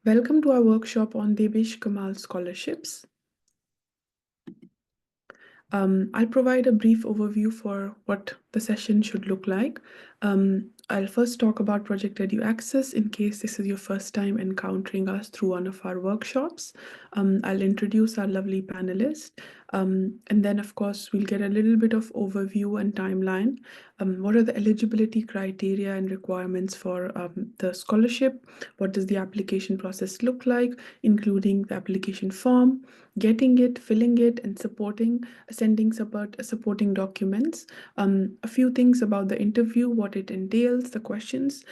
Welcome to our workshop on Debesh Kamal Scholarships. I'll provide a brief overview for what the session should look like. I'll first talk about Project EduAccess in case this is your first time encountering us through one of our workshops. I'll introduce our lovely panelists. And then, of course, we'll get a little bit of overview and timeline. What are the eligibility criteria and requirements for the scholarship? What does the application process look like, including the application form, getting it, filling it, and sending supporting documents. A few things about the interview, what it entails, the questions,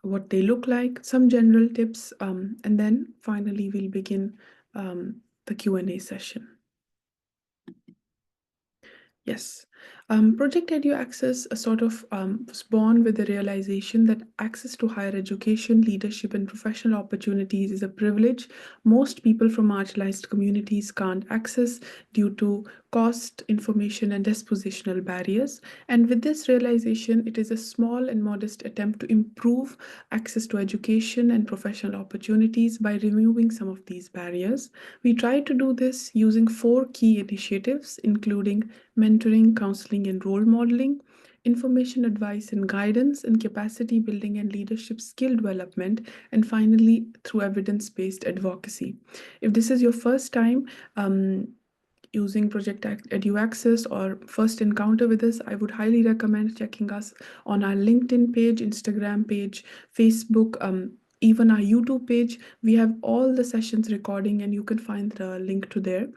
what they look like, some general tips, and then finally we'll begin the Q&A session. Yes. Project EduAccess was born with the realization that access to higher education, leadership, and professional opportunities is a privilege most people from marginalized communities can't access due to cost, information, and dispositional barriers. And with this realization, it is a small and modest attempt to improve access to education and professional opportunities by removing some of these barriers. We try to do this using 4 key initiatives, including mentoring, counseling, and role modeling, information advice and guidance, and capacity building and leadership skill development, and finally, through evidence-based advocacy. If this is your first time using Project EduAccess or first encounter with us, I would highly recommend checking us on our LinkedIn page, Instagram page, Facebook, even our YouTube page. We have all the sessions recording and you can find the link to there.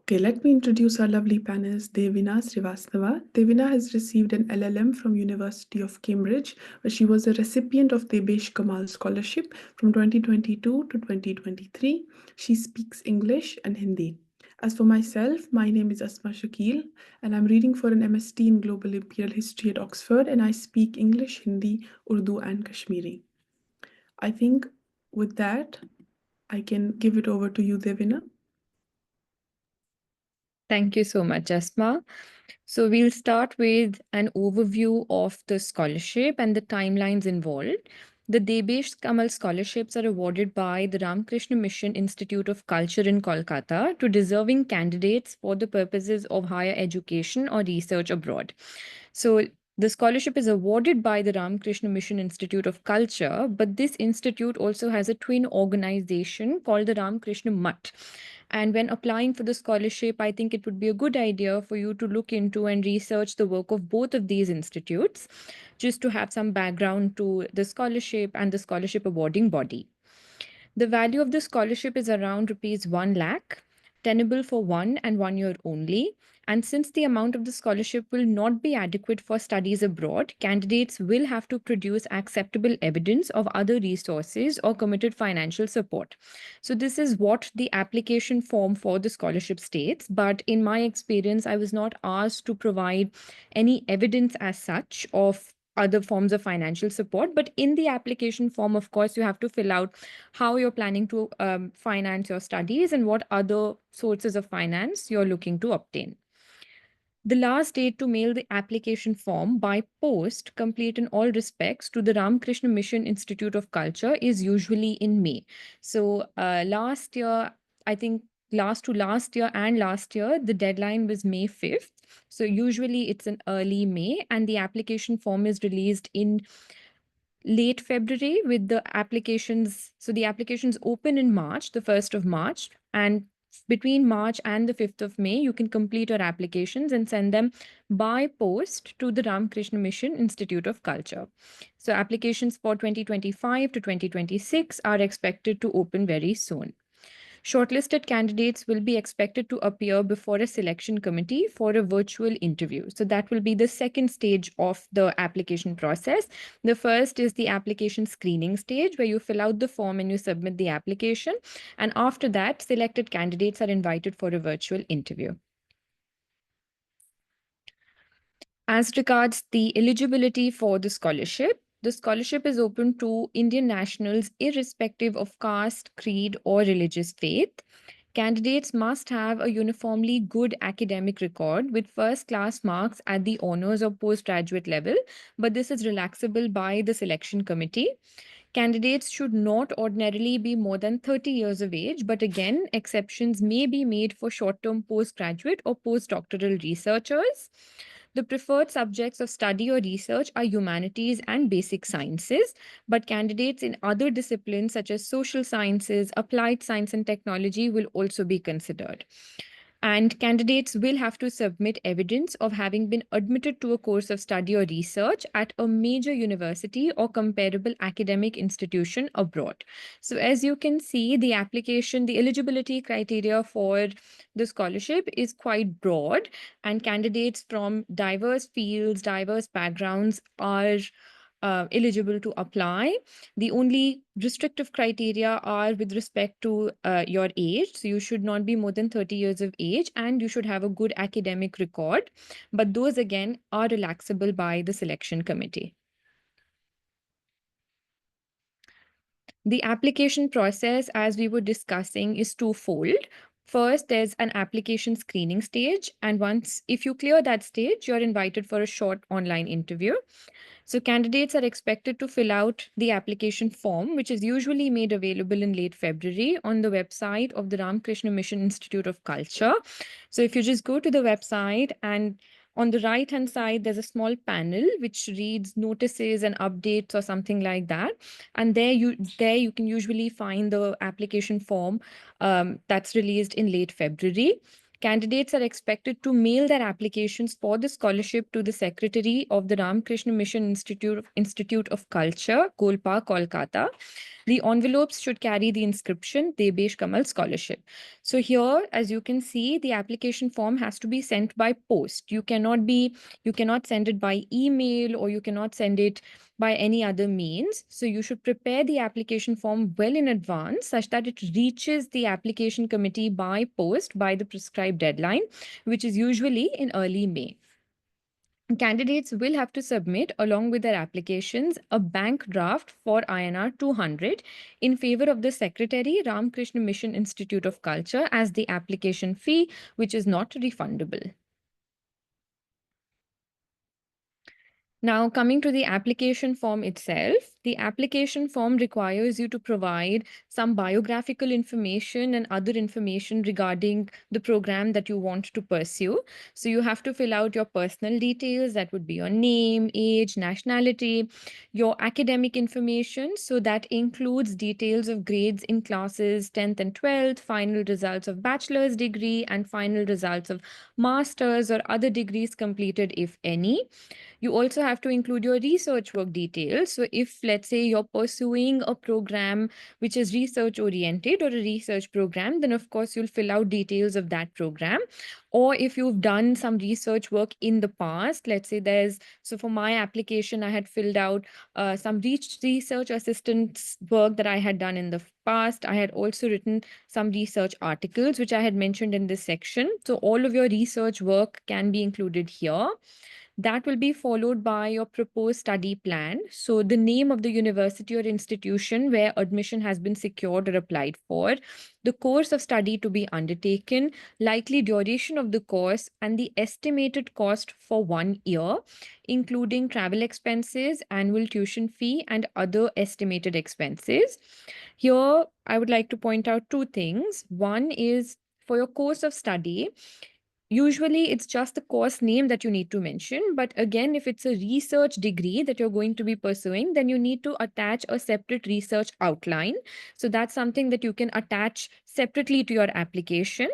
Okay, let me introduce our lovely panelist, Devina Srivastava. Devina has received an LLM from University of Cambridge, where she was a recipient of Debesh Kamal Scholarship from 2022 to 2023. She speaks English and Hindi. As for myself, my name is Asma Shakeel, and I'm reading for an MST in Global Imperial History at Oxford, and I speak English, Hindi, Urdu, and Kashmiri. I think with that, I can give it over to you, Devina. Thank you so much, Asma. So we'll start with an overview of the scholarship and the timelines involved. The Debesh Kamal Scholarships are awarded by the Ramakrishna Mission Institute of Culture in Kolkata to deserving candidates for the purposes of higher education or research abroad. So the scholarship is awarded by the Ramakrishna Mission Institute of Culture, but this institute also has a twin organization called the Ramakrishna Mutt. And when applying for the scholarship, I think it would be a good idea for you to look into and research the work of both of these institutes, just to have some background to the scholarship and the scholarship awarding body. The value of the scholarship is around rupees 1 lakh, tenable for 1 and 1 year only. And since the amount of the scholarship will not be adequate for studies abroad, candidates will have to produce acceptable evidence of other resources or committed financial support. So, this is what the application form for the scholarship states. But in my experience, I was not asked to provide any evidence as such of other forms of financial support. But in the application form, of course, you have to fill out how you're planning to finance your studies and what other sources of finance you're looking to obtain. The last date to mail the application form by post, complete in all respects, to the Ramakrishna Mission Institute of Culture is usually in May. So last year, I think last year and last year, the deadline was May 5th. So usually it's in early May, and the application form is released in late February with the applications. So the applications open in March, the 1st of March, and between March and the 5th of May, you can complete your applications and send them by post to the Ramakrishna Mission Institute of Culture. So applications for 2025 to 2026 are expected to open very soon. Shortlisted candidates will be expected to appear before a selection committee for a virtual interview. So that will be the second stage of the application process. The first is the application screening stage, where you fill out the form and you submit the application. And after that, selected candidates are invited for a virtual interview. As regards the eligibility for the scholarship is open to Indian nationals irrespective of caste, creed, or religious faith. Candidates must have a uniformly good academic record with first class marks at the honors or postgraduate level, but this is relaxable by the selection committee. Candidates should not ordinarily be more than 30 years of age, but again, exceptions may be made for short term postgraduate or postdoctoral researchers. The preferred subjects of study or research are humanities and basic sciences, but candidates in other disciplines such as social sciences, applied science, and technology will also be considered. And candidates will have to submit evidence of having been admitted to a course of study or research at a major university or comparable academic institution abroad. So, as you can see, the eligibility criteria for the scholarship is quite broad, and candidates from diverse fields, diverse backgrounds are eligible to apply. The only restrictive criteria are with respect to your age. So you should not be more than 30 years of age and you should have a good academic record. But those again are relaxable by the selection committee. The application process, as we were discussing, is twofold. First, there's an application screening stage, and once if you clear that stage, you're invited for a short online interview. So, candidates are expected to fill out the application form, which is usually made available in late February on the website of the Ramakrishna Mission Institute of Culture. So, if you just go to the website and on the right hand side, there's a small panel which reads notices and updates or something like that. And there you can usually find the application form that's released in late February. Candidates are expected to mail their applications for the scholarship to the Secretary of the Ramakrishna Mission Institute of Culture, Golpa, Kolkata. The envelopes should carry the inscription Debesh Kamal Scholarship. So here, as you can see, the application form has to be sent by post. You cannot send it by email or you cannot send it by any other means. So you should prepare the application form well in advance such that it reaches the application committee by post by the prescribed deadline, which is usually in early May. Candidates will have to submit, along with their applications, a bank draft for INR 200 in favor of the Secretary, Ramakrishna Mission Institute of Culture, as the application fee, which is not refundable. Now, coming to the application form itself, the application form requires you to provide some biographical information and other information regarding the program that you want to pursue. So, you have to fill out your personal details, that would be your name, age, nationality, your academic information. So, that includes details of grades in classes 10th and 12th, final results of bachelor's degree, and final results of master's or other degrees completed, if any. You also have to include your research work details. So, if let's say you're pursuing a program which is research oriented or a research program, then of course you'll fill out details of that program. Or if you've done some research work in the past, let's say so for my application, I had filled out some research assistance work that I had done in the past. I had also written some research articles, which I had mentioned in this section. So, all of your research work can be included here. That will be followed by your proposed study plan. So, the name of the university or institution where admission has been secured or applied for, the course of study to be undertaken, likely duration of the course, and the estimated cost for 1 year, including travel expenses, annual tuition fee, and other estimated expenses. Here, I would like to point out two things. One is for your course of study, usually, it's just the course name that you need to mention. But again, if it's a research degree that you're going to be pursuing, then you need to attach a separate research outline. So that's something that you can attach separately to your application.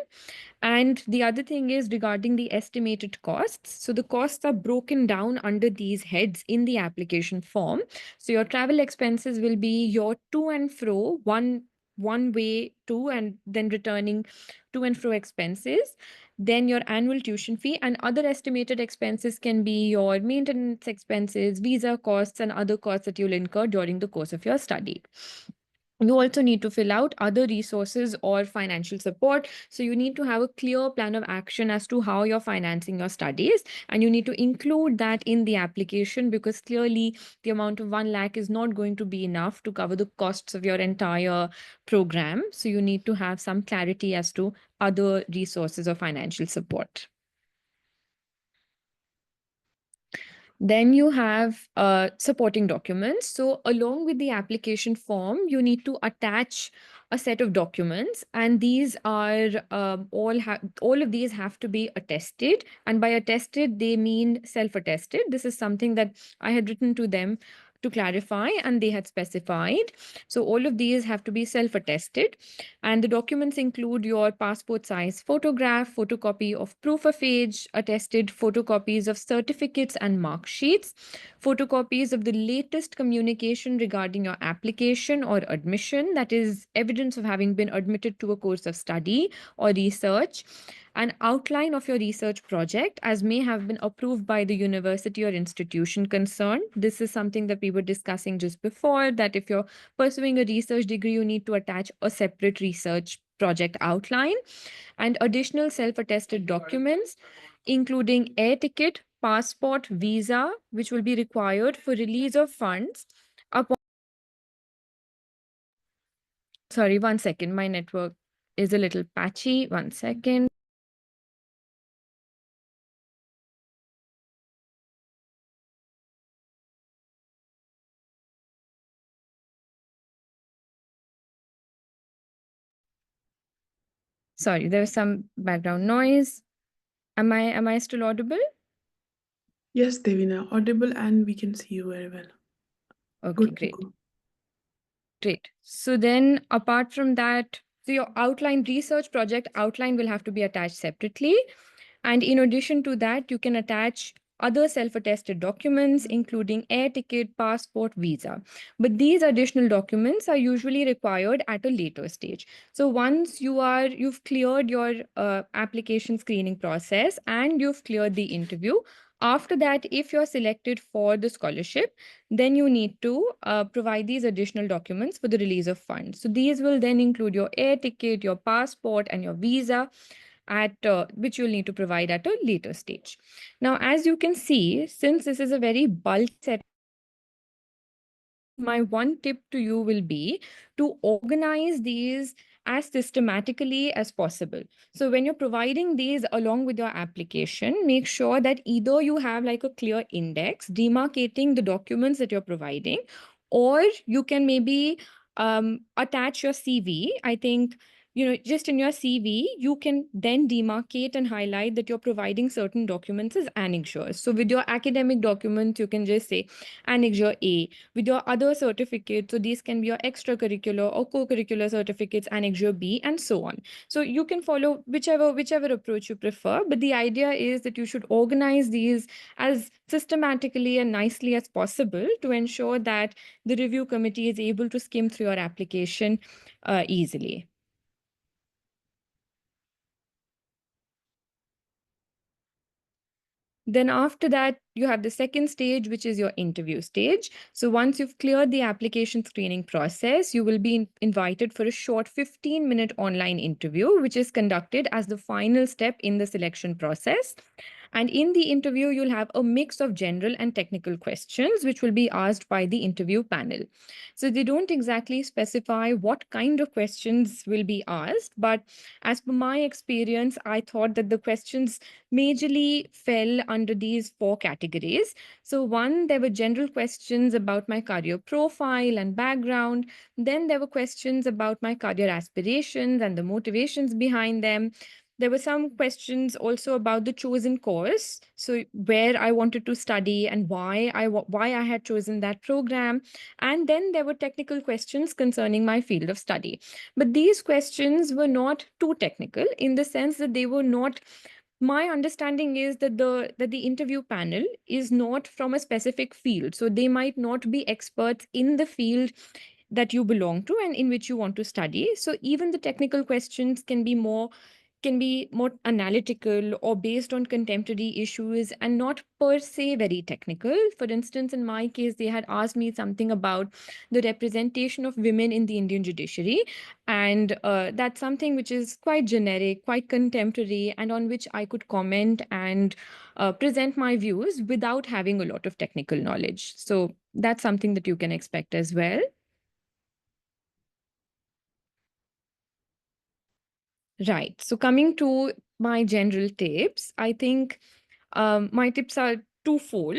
And the other thing is regarding the estimated costs. So the costs are broken down under these heads in the application form. So your travel expenses will be your to and fro, one way to and then returning to and fro expenses, then your annual tuition fee and other estimated expenses can be your maintenance expenses, visa costs, and other costs that you'll incur during the course of your study. You also need to fill out other resources or financial support. So you need to have a clear plan of action as to how you're financing your studies. And you need to include that in the application, because clearly the amount of 1 lakh is not going to be enough to cover the costs of your entire program. So you need to have some clarity as to other resources or financial support. Then you have supporting documents. So, along with the application form, you need to attach a set of documents, and these are all of these have to be attested. And by attested, they mean self-attested. This is something that I had written to them to clarify, and they had specified. So, all of these have to be self-attested, and the documents include your passport size photograph, photocopy of proof of age, attested photocopies of certificates and mark sheets, photocopies of the latest communication regarding your application or admission, that is, evidence of having been admitted to a course of study or research, an outline of your research project as may have been approved by the university or institution concerned. This is something that we were discussing just before, that if you're pursuing a research degree, you need to attach a separate research project outline, and additional self attested documents, including air ticket, passport, visa, which will be required for release of funds. Upon, sorry, one second, my network is a little patchy. One second. Sorry, there was some background noise. Am I still audible? Yes, Devina, audible and we can see you very well. Okay, Good to great. go. Great. So then apart from that, so your outline research project outline will have to be attached separately. And in addition to that, you can attach other self-attested documents, including air ticket, passport, visa. But these additional documents are usually required at a later stage. So once you've cleared your application screening process and you've cleared the interview, after that, if you're selected for the scholarship, then you need to provide these additional documents for the release of funds. So these will then include your air ticket, your passport, and your visa, at which you'll need to provide at a later stage. Now, as you can see, since this is a very bulk set, my one tip to you will be to organize these as systematically as possible. So when you're providing these along with your application, make sure that either you have like a clear index demarcating the documents that you're providing, or you can maybe attach your CV. I think, just in your CV, you can then demarcate and highlight that you're providing certain documents as annexures. So with your academic documents, you can just say annexure A. With your other certificates, so these can be your extracurricular or co-curricular certificates, annexure B, and so on. So you can follow whichever approach you prefer, but the idea is that you should organize these as systematically and nicely as possible to ensure that the review committee is able to skim through your application easily. Then after that, you have the second stage, which is your interview stage. So once you've cleared the application screening process, you will be invited for a short 15-minute online interview, which is conducted as the final step in the selection process. And in the interview, you'll have a mix of general and technical questions, which will be asked by the interview panel. So they don't exactly specify what kind of questions will be asked, but as per my experience, I thought that the questions majorly fell under these four categories. So, one, there were general questions about my career profile and background. Then, there were questions about my career aspirations and the motivations behind them. There were some questions also about the chosen course, so where I wanted to study and why I had chosen that program. And then there were technical questions concerning my field of study. But these questions were not too technical, in the sense that they were not, my understanding is that the interview panel is not from a specific field, so they might not be experts in the field that you belong to and in which you want to study. So even the technical questions can be more can be more analytical or based on contemporary issues and not per se very technical. For instance, in my case, they had asked me something about the representation of women in the Indian judiciary. And that's something which is quite generic, quite contemporary, and on which I could comment and present my views without having a lot of technical knowledge. So that's something that you can expect as well. Right. So coming to my general tips, I think my tips are twofold,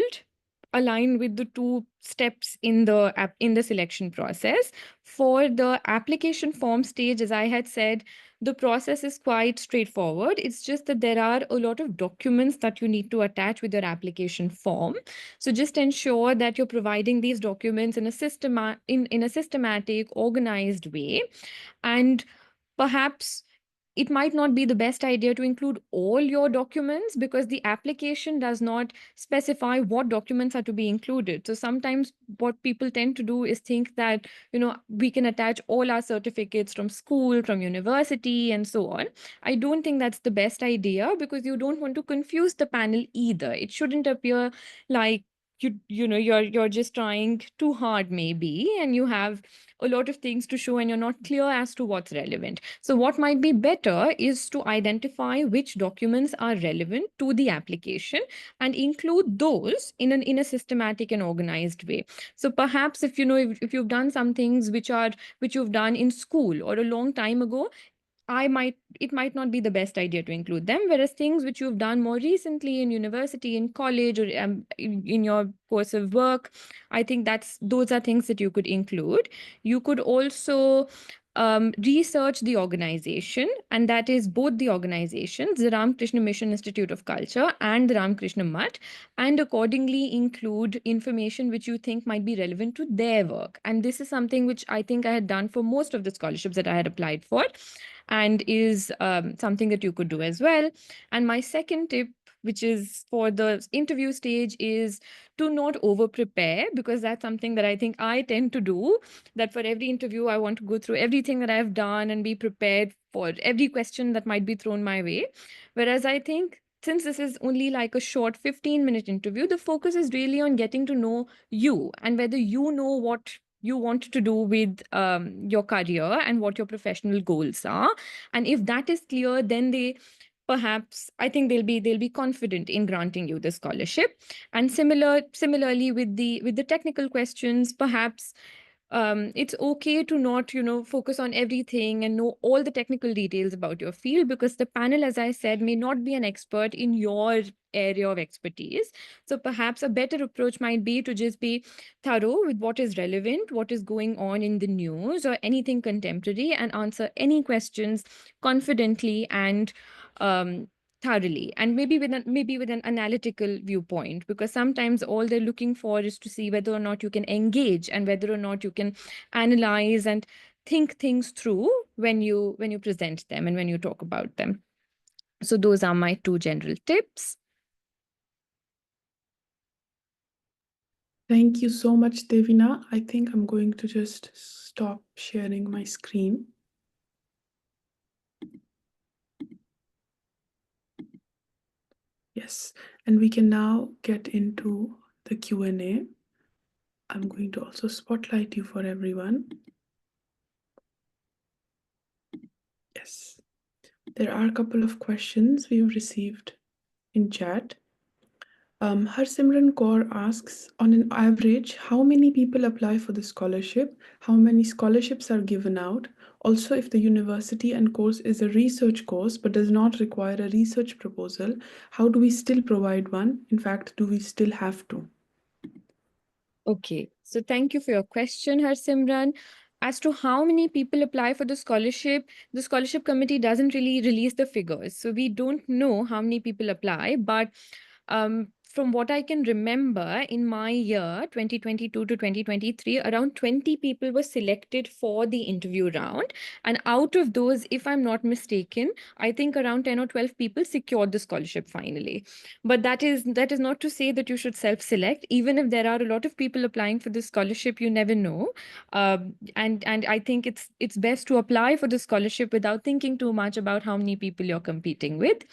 aligned with the two steps in the in the selection process. For the application form stage, as I had said, the process is quite straightforward. It's just that there are a lot of documents that you need to attach with your application form. So just ensure that you're providing these documents in a in a systematic, organized way, and perhaps it might not be the best idea to include all your documents because the application does not specify what documents are to be included. So sometimes what people tend to do is think that, we can attach all our certificates from school, from university, and so on. I don't think that's the best idea because you don't want to confuse the panel either. It shouldn't appear like you're just trying too hard maybe, and you have a lot of things to show and you're not clear as to what's relevant. So what might be better is to identify which documents are relevant to the application and include those in a systematic and organized way. So perhaps if you've done some things which you've done in school or a long time ago, it might not be the best idea to include them. Whereas things which you've done more recently in university, in college, or in your course of work, I think those are things that you could include. You could also research the organization, and that is both the organizations, the Ramakrishna Mission Institute of Culture and the Ramakrishna Mutt, and accordingly include information which you think might be relevant to their work. And this is something which I think I had done for most of the scholarships that I had applied for, and is something that you could do as well. And my second tip, which is for the interview stage, is to not over prepare, because that's something that I think I tend to do. That for every interview, I want to go through everything that I've done and be prepared for every question that might be thrown my way. Whereas I think since this is only like a short 15-minute interview, the focus is really on getting to know you and whether you know what you want to do with your career and what your professional goals are. And if that is clear, then they perhaps I think they'll be confident in granting you the scholarship. And similarly with the technical questions, perhaps it's okay to not focus on everything and know all the technical details about your field, because the panel, as I said, may not be an expert in your area of expertise. So perhaps a better approach might be to just be thorough with what is relevant, what is going on in the news or anything contemporary, and answer any questions confidently and um, thoroughly, and maybe with an analytical viewpoint, because sometimes all they're looking for is to see whether or not you can engage and whether or not you can analyze and think things through when you present them and when you talk about them. So those are my two general tips. Thank you so much, Devina. I think I'm going to just stop sharing my screen. Yes, and we can now get into the Q&A. I'm going to also spotlight you for everyone. Yes, there are a couple of questions we've received in chat. Harsimran Kaur asks, on an average, how many people apply for the scholarship? How many scholarships are given out? Also, if the university and course is a research course but does not require a research proposal, how do we still provide one? In fact, do we still have to? Okay, so thank you for your question, Harsimran. As to how many people apply for the scholarship committee doesn't really release the figures. So we don't know how many people apply, but from what I can remember, in my year 2022 to 2023, around 20 people were selected for the interview round. And out of those, if I'm not mistaken, I think around 10 or 12 people secured the scholarship finally. But that is not to say that you should self-select. Even if there are a lot of people applying for this scholarship, you never know. And I think it's best to apply for the scholarship without thinking too much about how many people you're competing with.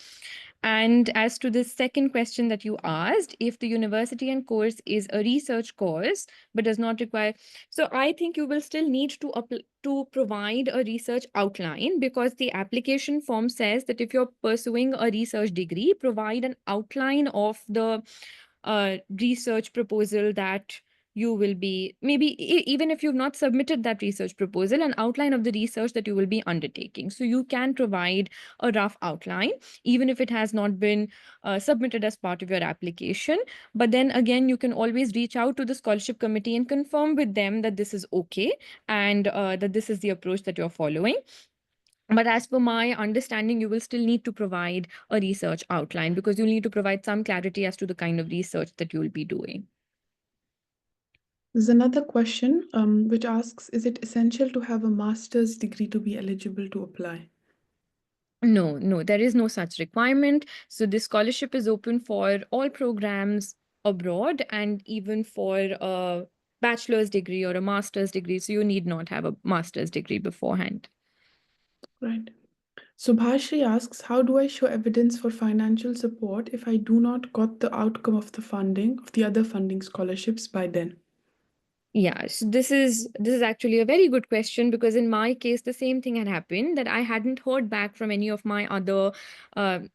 And as to the second question that you asked, if the university and course is a research course but does not require, so I think you will still need to provide a research outline, because the application form says that if you're pursuing a research degree, provide an outline of the research proposal that you will be, maybe even if you've not submitted that research proposal, an outline of the research that you will be undertaking. So you can provide a rough outline, even if it has not been submitted as part of your application. But then again, you can always reach out to the scholarship committee and confirm with them that this is okay, and that this is the approach that you're following. But as per my understanding, you will still need to provide a research outline, because you'll need to provide some clarity as to the kind of research that you'll be doing. There's another question which asks, is it essential to have a master's degree to be eligible to apply? No, no, there is no such requirement. So this scholarship is open for all programs abroad, and even for a bachelor's degree or a master's degree. So you need not have a master's degree beforehand. Right. Subhashri asks, how do I show evidence for financial support if I do not got the outcome of the funding of the other funding scholarships by then? Yeah, so this is actually a very good question, because in my case the same thing had happened, that I hadn't heard back from any of my other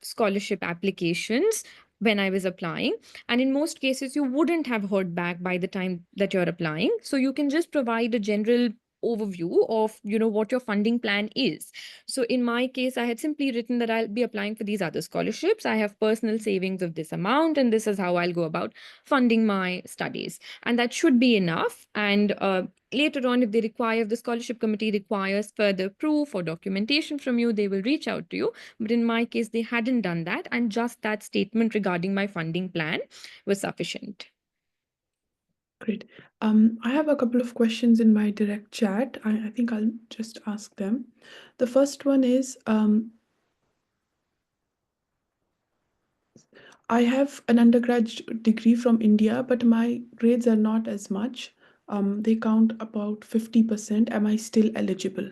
scholarship applications when I was applying. And in most cases you wouldn't have heard back by the time that you're applying. So you can just provide a general overview of what your funding plan is. So in my case, I had simply written that I'll be applying for these other scholarships. I have personal savings of this amount, and this is how I'll go about funding my studies, and that should be enough. And later on, if they require, if the scholarship committee requires further proof or documentation from you, they will reach out to you. But in my case, they hadn't done that, and just that statement regarding my funding plan was sufficient. Great. I have a couple of questions in my direct chat. I think I'll just ask them. The first one is, I have an undergraduate degree from India, but my grades are not as much. They count about 50%. Am I still eligible?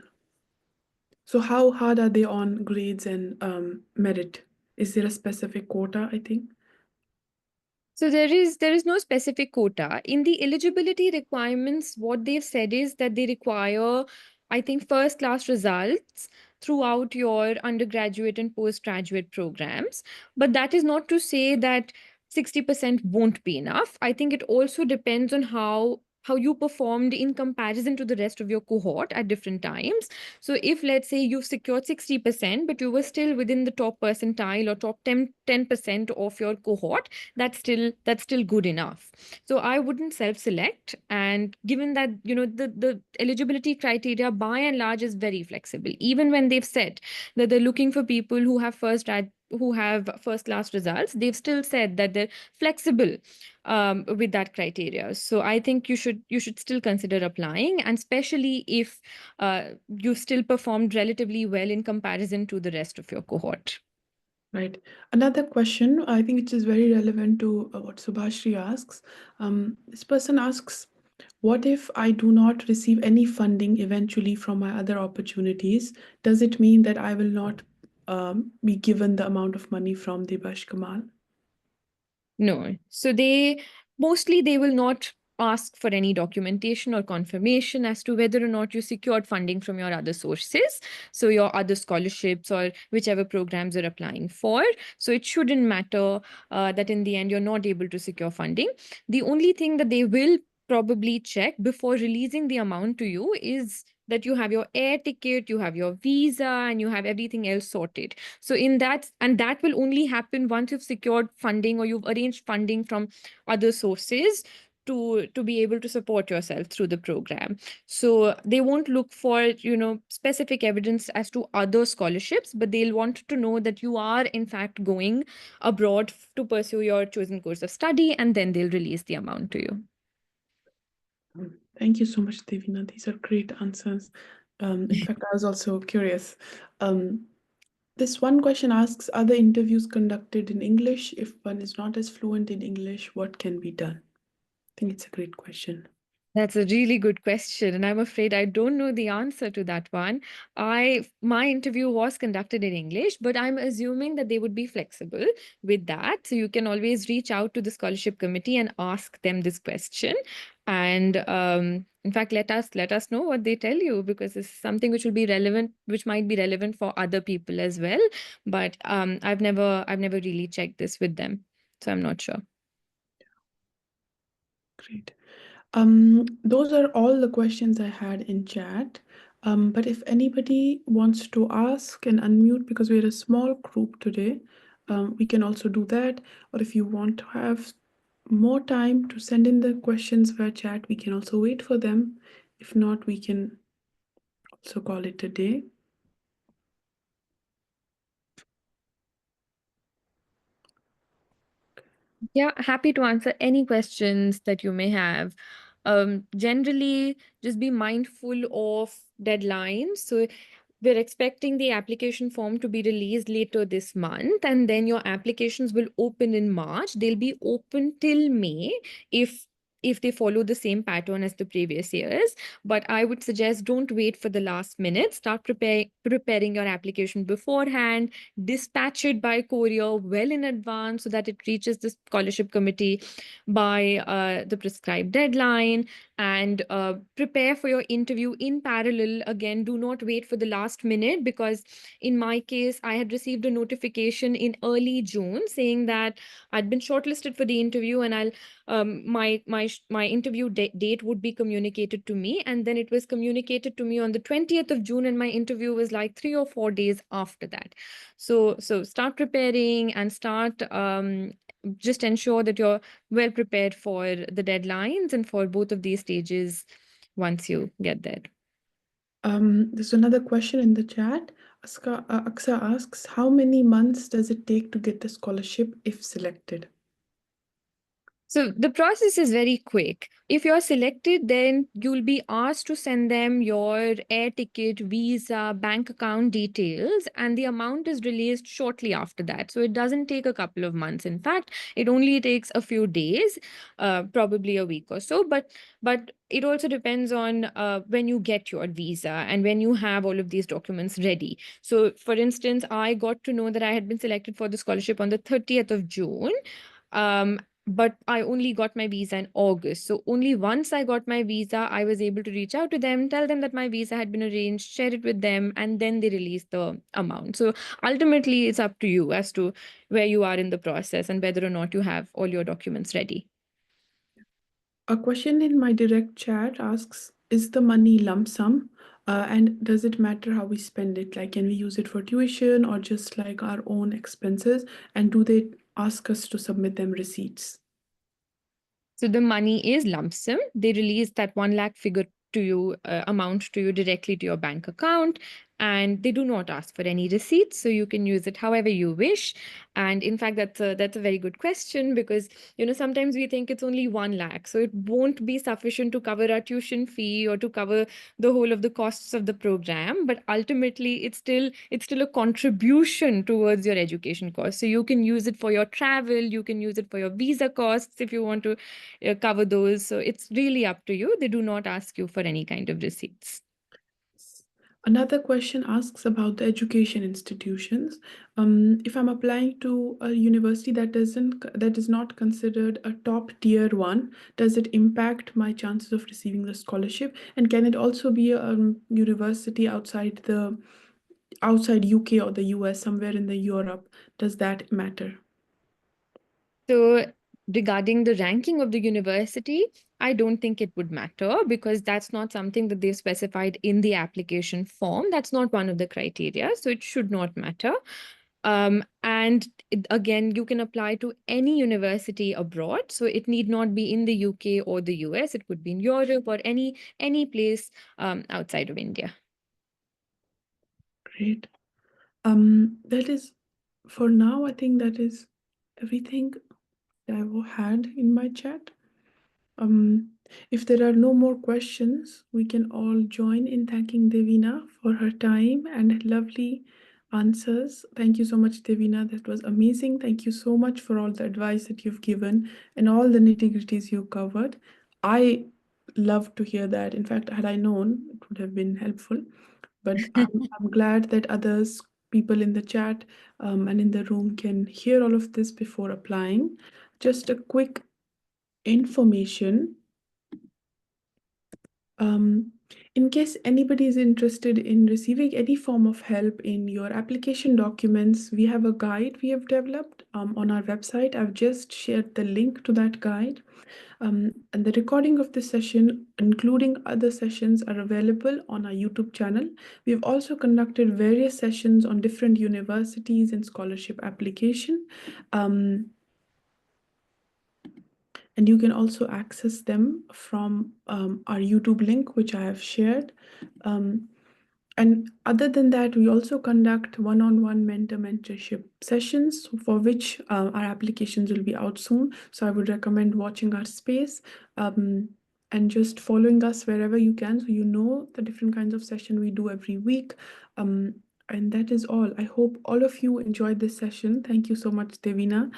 So how hard are they on grades and merit? Is there a specific quota, I think? So there is no specific quota. In the eligibility requirements, what they've said is that they require, I think, first class results throughout your undergraduate and postgraduate programs. But that is not to say that 60% won't be enough. I think it also depends on how you performed in comparison to the rest of your cohort at different times. So if, let's say, you've secured 60%, but you were still within the top percentile or top 10% of your cohort, that's still good enough. So I wouldn't self-select. And given that the eligibility criteria by and large is very flexible, even when they've said that they're looking for people who have first class results, they've still said that they're flexible with that criteria. So I think you should still consider applying, and especially if you still performed relatively well in comparison to the rest of your cohort. Right. Another question, I think it is very relevant to what Subhashri asks. This person asks, what if I do not receive any funding eventually from my other opportunities? Does it mean that I will not be given the amount of money from Debesh Kamal? No. So they will not ask for any documentation or confirmation as to whether or not you secured funding from your other sources. So your other scholarships or whichever programs you're applying for. So it shouldn't matter that in the end you're not able to secure funding. The only thing that they will probably check before releasing the amount to you is that you have your air ticket, you have your visa, and you have everything else sorted. So that will only happen once you've secured funding or you've arranged funding from other sources to be able to support yourself through the program. So they won't look for, specific evidence as to other scholarships, but they'll want to know that you are in fact going abroad to pursue your chosen course of study, and then they'll release the amount to you. Thank you so much, Devina. These are great answers. In fact, I was also curious. Um, this one question asks, are the interviews conducted in English? If one is not as fluent in English, what can be done? I think it's a great question. That's a really good question, and I'm afraid I don't know the answer to that one. My interview was conducted in English, but I'm assuming that they would be flexible with that. So you can always reach out to the scholarship committee and ask them this question. And in fact, let us know what they tell you, because it's something which will be relevant, which might be relevant for other people as well. But I've never really checked this with them, so I'm not sure. Great. Those are all the questions I had in chat. But if anybody wants to ask and unmute, because we're a small group today, we can also do that. Or if you want to have more time to send in the questions via chat, we can also wait for them. If not, we can also call it a day. Yeah, happy to answer any questions that you may have. Generally, just be mindful of deadlines. So we're expecting the application form to be released later this month, and then your applications will open in March. They'll be open till May if they follow the same pattern as the previous years. But I would suggest don't wait for the last minute. Start preparing your application beforehand. Dispatch it by courier well in advance so that it reaches the scholarship committee by the prescribed deadline, and prepare for your interview in parallel. Again, do not wait for the last minute, because in my case, I had received a notification in early June saying that I'd been shortlisted for the interview, and I'll my interview date would be communicated to me, and then it was communicated to me on the 20th of June, and my interview was like 3 or 4 days after that. So start preparing and start just ensure that you're well prepared for the deadlines and for both of these stages once you get there. There's another question in the chat. Aksa asks, how many months does it take to get the scholarship if selected? So the process is very quick. If you're selected, then you'll be asked to send them your air ticket, visa, bank account details, and the amount is released shortly after that. So it doesn't take a couple of months. In fact, it only takes a few days, probably a week or so. But it also depends on when you get your visa and when you have all of these documents ready. So, for instance, I got to know that I had been selected for the scholarship on the 30th of June. But I only got my visa in August. So only once I got my visa, I was able to reach out to them, tell them that my visa had been arranged, share it with them, and then they release the amount. So ultimately, it's up to you as to where you are in the process and whether or not you have all your documents ready. A question in my direct chat asks, is the money lump sum? And does it matter how we spend it? Like, can we use it for tuition or just like our own expenses? And do they ask us to submit them receipts? So the money is lump sum. They release that 1 lakh figure to you, amount to you directly to your bank account, and they do not ask for any receipts, so you can use it however you wish. And in fact, that's a very good question, because sometimes we think it's only 1 lakh, so it won't be sufficient to cover our tuition fee or to cover the whole of the costs of the program. But ultimately, it's still a contribution towards your education costs. So you can use it for your travel, you can use it for your visa costs if you want to cover those. So it's really up to you. They do not ask you for any kind of receipts. Another question asks about the education institutions. If I'm applying to a university that is not considered a top tier one, does it impact my chances of receiving the scholarship? And can it also be a university outside UK or the US, somewhere in the Europe? Does that matter? So, regarding the ranking of the university, I don't think it would matter, because that's not something that they've specified in the application form. That's not one of the criteria. So, it should not matter. And again, you can apply to any university abroad. So it need not be in the UK or the US. It could be in Europe or any place outside of India. Great. That is, for now, I think that is everything that I had in my chat. Um, if there are no more questions, we can all join in thanking Devina for her time and lovely answers. Thank you so much, Devina. That was amazing. Thank you so much for all the advice that you've given and all the nitty-gritties you covered. I love to hear that. In fact, had I known, it would have been helpful. But I'm glad that others, people in the chat and in the room, can hear all of this before applying. Just a quick information. Um, in case anybody is interested in receiving any form of help in your application documents, we have a guide we have developed on our website. I've just shared the link to that guide. And the recording of this session, including other sessions, are available on our YouTube channel. We've also conducted various sessions on different universities and scholarship application. And you can also access them from our YouTube link, which I have shared. Um, and other than that, we also conduct one-on-one mentorship sessions for which our applications will be out soon. So I would recommend watching our space and just following us wherever you can, so you know the different kinds of session we do every week. Um, and that is all. I hope all of you enjoyed this session. Thank you so much, Devina.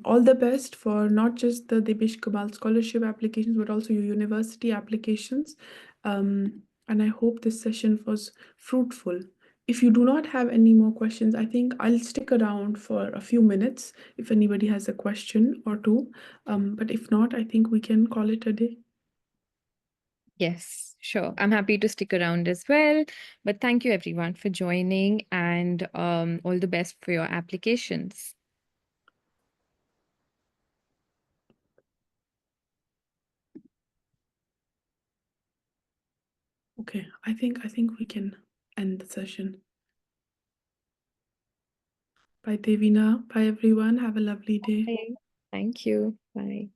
All the best for not just the Debesh Kamal Scholarship applications, but also your university applications. And I hope this session was fruitful. If you do not have any more questions, I think I'll stick around for a few minutes if anybody has a question or two. But if not, I think we can call it a day. Yes, sure. I'm happy to stick around as well. But thank you everyone for joining, and all the best for your applications. Okay, I think we can end the session. Bye, Devina. Bye, everyone. Have a lovely day. Bye. Thank you. Bye.